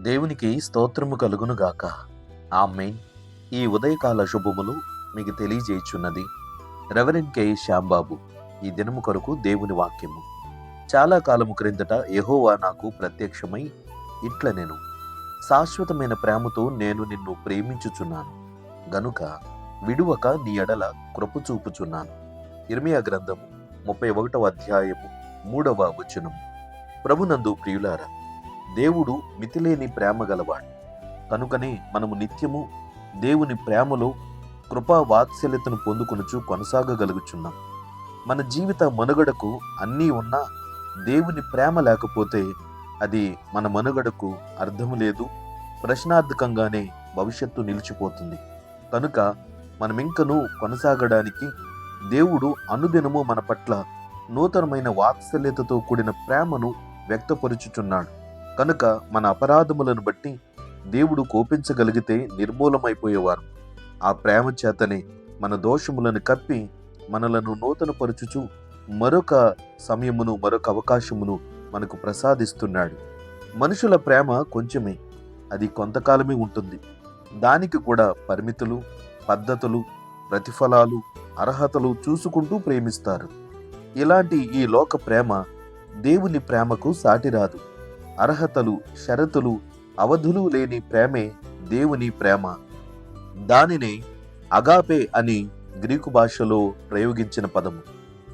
దేవునికి స్తోత్రము కలుగునుగాక. ఆమేన్. ఈ ఉదయకాల శుభములు మీకు తెలియజేయుచున్నది రెవరెండ్ కె శ్యాంబాబు. ఈ దినము కొరకు దేవుని వాక్యము. చాలా కాలము క్రిందట యెహోవా నాకు ప్రత్యక్షమై ఇట్ల నేను శాశ్వతమైన ప్రేమతో నేను నిన్ను ప్రేమించుచున్నాను గనుక విడువక నీ ఎడల కృప చూపుచున్నాను. ఇర్మీయా గ్రంథము 31వ అధ్యాయము 3వ వచనం. ప్రభునందు ప్రియులారా, దేవుడు మితిలేని ప్రేమ గలవాడు. కనుకనే మనము నిత్యము దేవుని ప్రేమలో కృపా వాత్సల్యతను పొందుకొనుచు కొనసాగగలుగుచున్నాం. మన జీవిత మనుగడకు అన్నీ ఉన్నా దేవుని ప్రేమ లేకపోతే అది మన మనుగడకు అర్థము లేదు, ప్రశ్నార్థకంగానే భవిష్యత్తు నిలిచిపోతుంది. కనుక మనమింకనూ కొనసాగడానికి దేవుడు అనుదినము మన పట్ల నూతనమైన వాత్సల్యతతో కూడిన ప్రేమను వ్యక్తపరుచుచున్నాడు. కనుక మన అపరాధములను బట్టి దేవుడు కోపించగలిగితే నిర్మూలమైపోయేవారు. ఆ ప్రేమ చేతనే మన దోషములను కప్పి మనలను నూతనపరచుచు మరొక సమయమును మరొక అవకాశమును మనకు ప్రసాదిస్తున్నాడు. మనుషుల ప్రేమ కొంచెమే, అది కొంతకాలమే ఉంటుంది. దానికి కూడా పరిమితులు, పద్ధతులు, ప్రతిఫలాలు, అర్హతలు చూసుకుంటూ ప్రేమిస్తారు. ఇలాంటి ఈ లోక ప్రేమ దేవుని ప్రేమకు సాటిరాదు. అర్హతలు, షరతులు, అవధులు లేని ప్రేమే దేవుని ప్రేమ. దానినే అగాపే అని గ్రీకు భాషలో ప్రయోగించిన పదము.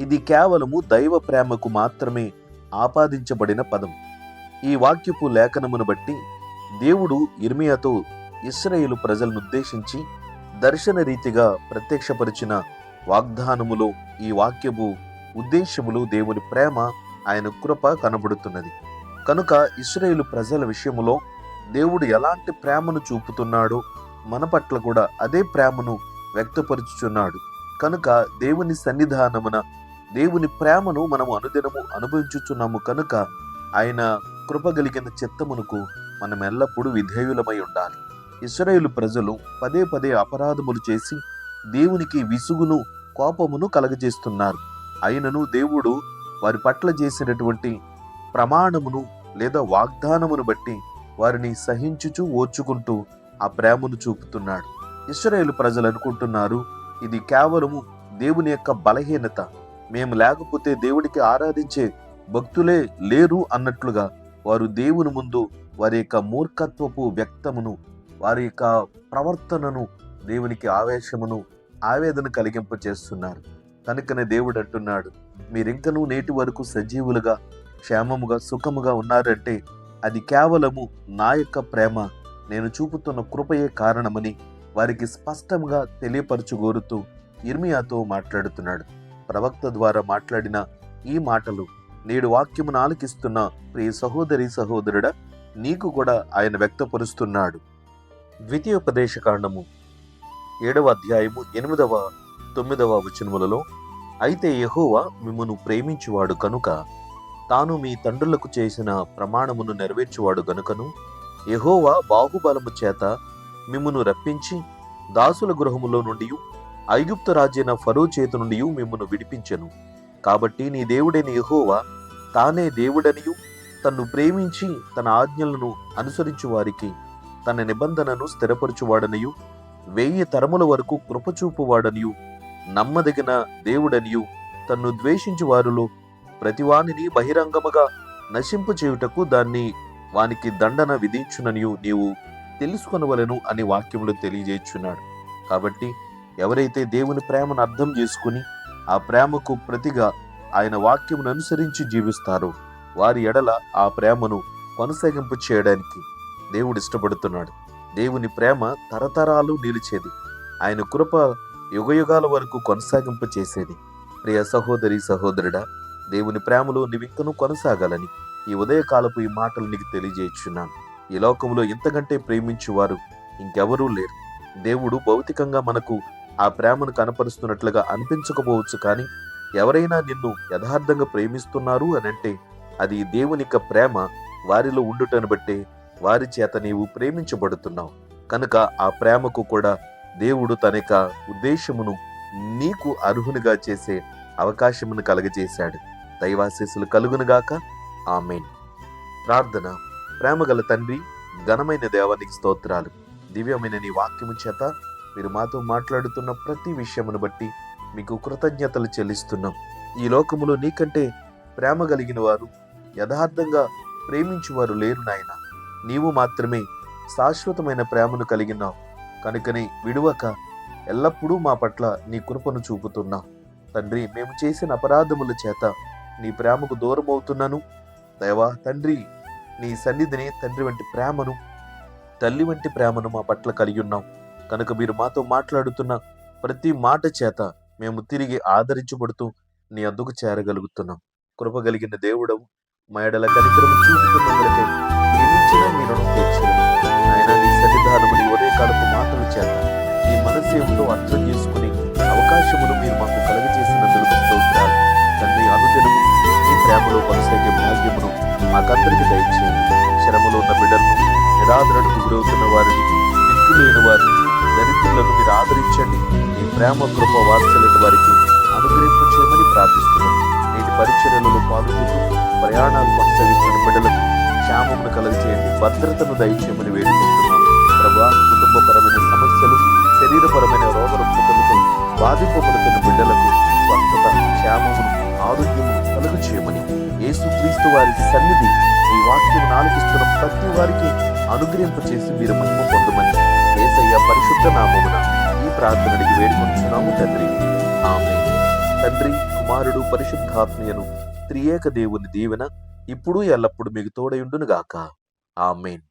ఇది కేవలము దైవ ప్రేమకు మాత్రమే ఆపాదించబడిన పదం. ఈ వాక్యపు లేఖనమును బట్టి దేవుడు ఇర్మీయాతో ఇశ్రాయేలు ప్రజలను ఉద్దేశించి దర్శన రీతిగా ప్రత్యక్షపరిచిన వాగ్దానములో ఈ వాక్యపు ఉద్దేశములు దేవుని ప్రేమ, ఆయన కృప కనబడుతున్నది. కనుక ఇశ్రాయేలు ప్రజల విషయములో దేవుడు ఎలాంటి ప్రేమను చూపుతున్నాడో మన పట్ల కూడా అదే ప్రేమను వ్యక్తపరుచుచున్నాడు. కనుక దేవుని సన్నిధానమున దేవుని ప్రేమను మనము అనుదినము అనుభవించుచున్నాము. కనుక ఆయన కృప కలిగిన చిత్తమునకు మనం ఎల్లప్పుడూ విధేయులమై ఉండాలి. ఇశ్రాయేలు ప్రజలు పదే పదే అపరాధములు చేసి దేవునికి విసుగును, కోపమును కలగజేస్తున్నారు. అయినను దేవుడు వారి పట్ల చేసినటువంటి ప్రమాణమును లేదా వాగ్దానమును బట్టి వారిని సహించుచు ఓర్చుకుంటూ ఆ ప్రేమను చూపుతున్నాడు. ఇశ్రాయేలు ప్రజలు అనుకుంటున్నారు, ఇది కేవలము దేవుని యొక్క బలహీనత, మేము లేకపోతే దేవుడికి ఆరాధించే భక్తులే లేరు అన్నట్లుగా వారు దేవుని ముందు వారి యొక్క మూర్ఖత్వపు వ్యక్తమును, వారి యొక్క ప్రవర్తనను దేవునికి ఆవేశమును, ఆవేదన కలిగింప చేస్తున్నారు. కనుకనే దేవుడు అంటున్నాడు, మీరింకనూ నేటి వరకు సజీవులుగా, క్షేమముగా, సుఖముగా ఉన్నారంటే అది కేవలము నా యొక్క ప్రేమ, నేను చూపుతున్న కృపయే కారణమని వారికి స్పష్టంగా తెలియపరచుగోరుతూ ఇర్మీయాతో మాట్లాడుతున్నాడు. ప్రవక్త ద్వారా మాట్లాడిన ఈ మాటలు నేడు వాక్యమును ఆలకిస్తున్న ప్రియ సహోదరి సహోదరుడా, నీకు కూడా ఆయన వ్యక్తపరుస్తున్నాడు. ద్వితీయోపదేశకాండము 7వ అధ్యాయము 8వ 9వ వచనములలో, అయితే యెహోవా మిమ్మును ప్రేమించువాడు కనుక తాను మీ తండ్రులకు చేసిన ప్రమాణమును నెరవేర్చువాడు గనుకను యెహోవా బాహుబలము చేత మిమ్మును రప్పించి దాసుల గృహములో నుండి ఐగుప్తు రాజైన ఫరో చేత నుండి మిమ్మును విడిపించెను. కాబట్టి నీ దేవుడైన యెహోవా తానే దేవుడనియు, తన్ను ప్రేమించి తన ఆజ్ఞలను అనుసరించు వారికి తన నిబంధనను స్థిరపరచువాడనియు, 1000 తరముల వరకు కృపచూపువాడనియు, నమ్మదగిన దేవుడనియు, తన్ను ద్వేషించు వారిలో ప్రతివానిని బహిరంగముగా నశింపు చేయుటకు దాన్ని వానికి దండన విధించుననియు నీవు తెలుసుకొనవలెను అని వాక్యములు తెలియజేస్తున్నాడు. కాబట్టి ఎవరైతే దేవుని ప్రేమను అర్థం చేసుకుని ఆ ప్రేమకు ప్రతిగా ఆయన వాక్యమును అనుసరించి జీవిస్తారో వారి ఎడల ఆ ప్రేమను కొనసాగింపు చేయడానికి దేవుడు ఇష్టపడుతున్నాడు. దేవుని ప్రేమ తరతరాలు నిలిచేది, ఆయన కృప యుగయుగాల వరకు కొనసాగింపు చేసేది. ప్రియ సహోదరి సహోదరుడా, దేవుని ప్రేమలో నీవింకనూ కొనసాగాలని ఈ ఉదయకాలపు ఈ మాటలు నీకు తెలియజేస్తున్నాను. ఈ లోకంలో ఇంతకంటే ప్రేమించువారు ఇంకెవరూ లేరు. దేవుడు భౌతికంగా మనకు ఆ ప్రేమను కనపరుస్తున్నట్లుగా అనిపించకపోవచ్చు, కానీ ఎవరైనా నిన్ను యథార్థంగా ప్రేమిస్తున్నారు అనంటే అది దేవుని యొక్క ప్రేమ వారిలో ఉండుటను బట్టే వారి చేత నీవు ప్రేమించబడుతున్నావు. కనుక ఆ ప్రేమకు కూడా దేవుడు తన యొక్క ఉద్దేశమును నీకు అర్హునిగా చేసే అవకాశమును కలగజేశాడు. దైవాశీస్సులు కలుగునుగాక. ఆమేన్. ప్రార్థన. ప్రేమగల తండ్రి, ఘనమైన దేవానికి స్తోత్రాలు. దివ్యమైన నీ వాక్యము చేత మీరు మాతో మాట్లాడుతున్న ప్రతి విషయమును బట్టి మీకు కృతజ్ఞతలు చెల్లిస్తున్నాం. ఈ లోకములో నీకంటే ప్రేమ కలిగిన వారు, యథార్థంగా ప్రేమించువారు లేరు నాయన. నీవు మాత్రమే శాశ్వతమైన ప్రేమను కలిగినావు కనుకనే విడువక ఎల్లప్పుడూ మా పట్ల నీ కృపను చూపుతున్నావు. తండ్రి, మేము చేసిన అపరాధముల చేత నీ ప్రేమకు దూరం అవుతున్నాను. దైవా తండ్రి, నీ సన్నిధిని తండ్రి వంటి ప్రేమను, తల్లి వంటి ప్రేమను మా పట్ల కలిగి ఉన్నాం కనుక మీరు మాతో మాట్లాడుతున్న ప్రతి మాట చేత మేము తిరిగి ఆదరించబడుతూ నీ అద్దుకు చేరగలుగుతున్నాం. కృప కలిగిన దేవుడవు, మా ఎడల కనికరము చూపుతున్నందుకే ప్రేమించిన మీ రుణం తీర్చలేదు. ఆయన నీ సన్నిధానము నీ ఉదయకాలపు మాటల చేత నీ మనసు ఏమిటో అర్థం చేసుకుని అవకాశమును మీరు మాకు కలుగజేసినందుకు స్తోత్రాలు. తండ్రి, అనుదినము నీ ప్రేమలో కొనసాగే భాగ్యమును మాకందరికి దయచేయండి. శ్రమలో ఉన్న బిడ్డలను, నిరాదరణకు గురవుతున్న వారిని, దిక్కులేని వారిని, దరిద్రులను మీరు ఆదరించండి. నీ ప్రేమ, కృప, వాత్సల్యత వారికి అనుగ్రహింపు చేయమని ప్రార్థిస్తున్నాం. నేటి పరిచర్యలలో పాల్గొంటూ ప్రయాణాలు కొనసాగిస్తున్న బిడ్డలకు క్షేమమును కలుగజేయండి, భద్రతను దయచేయమని వేడుకుంటున్నాం. ప్రభా, కుటుంబపరమైన సమస్యలు, శరీరపరమైన రోగ రుగ్మతలతో బాధింపబడుతున్న బిడ్డలకు స్వస్థత, క్షేమమును, ఆరోగ్యమును కలుగు చేయమని యేసుక్రీస్తు వారి సన్నిధి ఈ వాక్యమును ఆలకిస్తున్న ప్రతి వారికి అనుగ్రహింప చేసి మీరు మహిమ పొందమని యేసయ్య పరిశుద్ధ నామమున ఈ ప్రార్థన అడిగి వేడుకొంచున్నాము తండ్రి. ఆమేన్. తండ్రి, కుమారుడు, పరిశుద్ధాత్మయను త్రియేక దేవుని దీవెన ఇప్పుడు ఎల్లప్పుడు మీకు తోడయుండును గాక. ఆమేన్.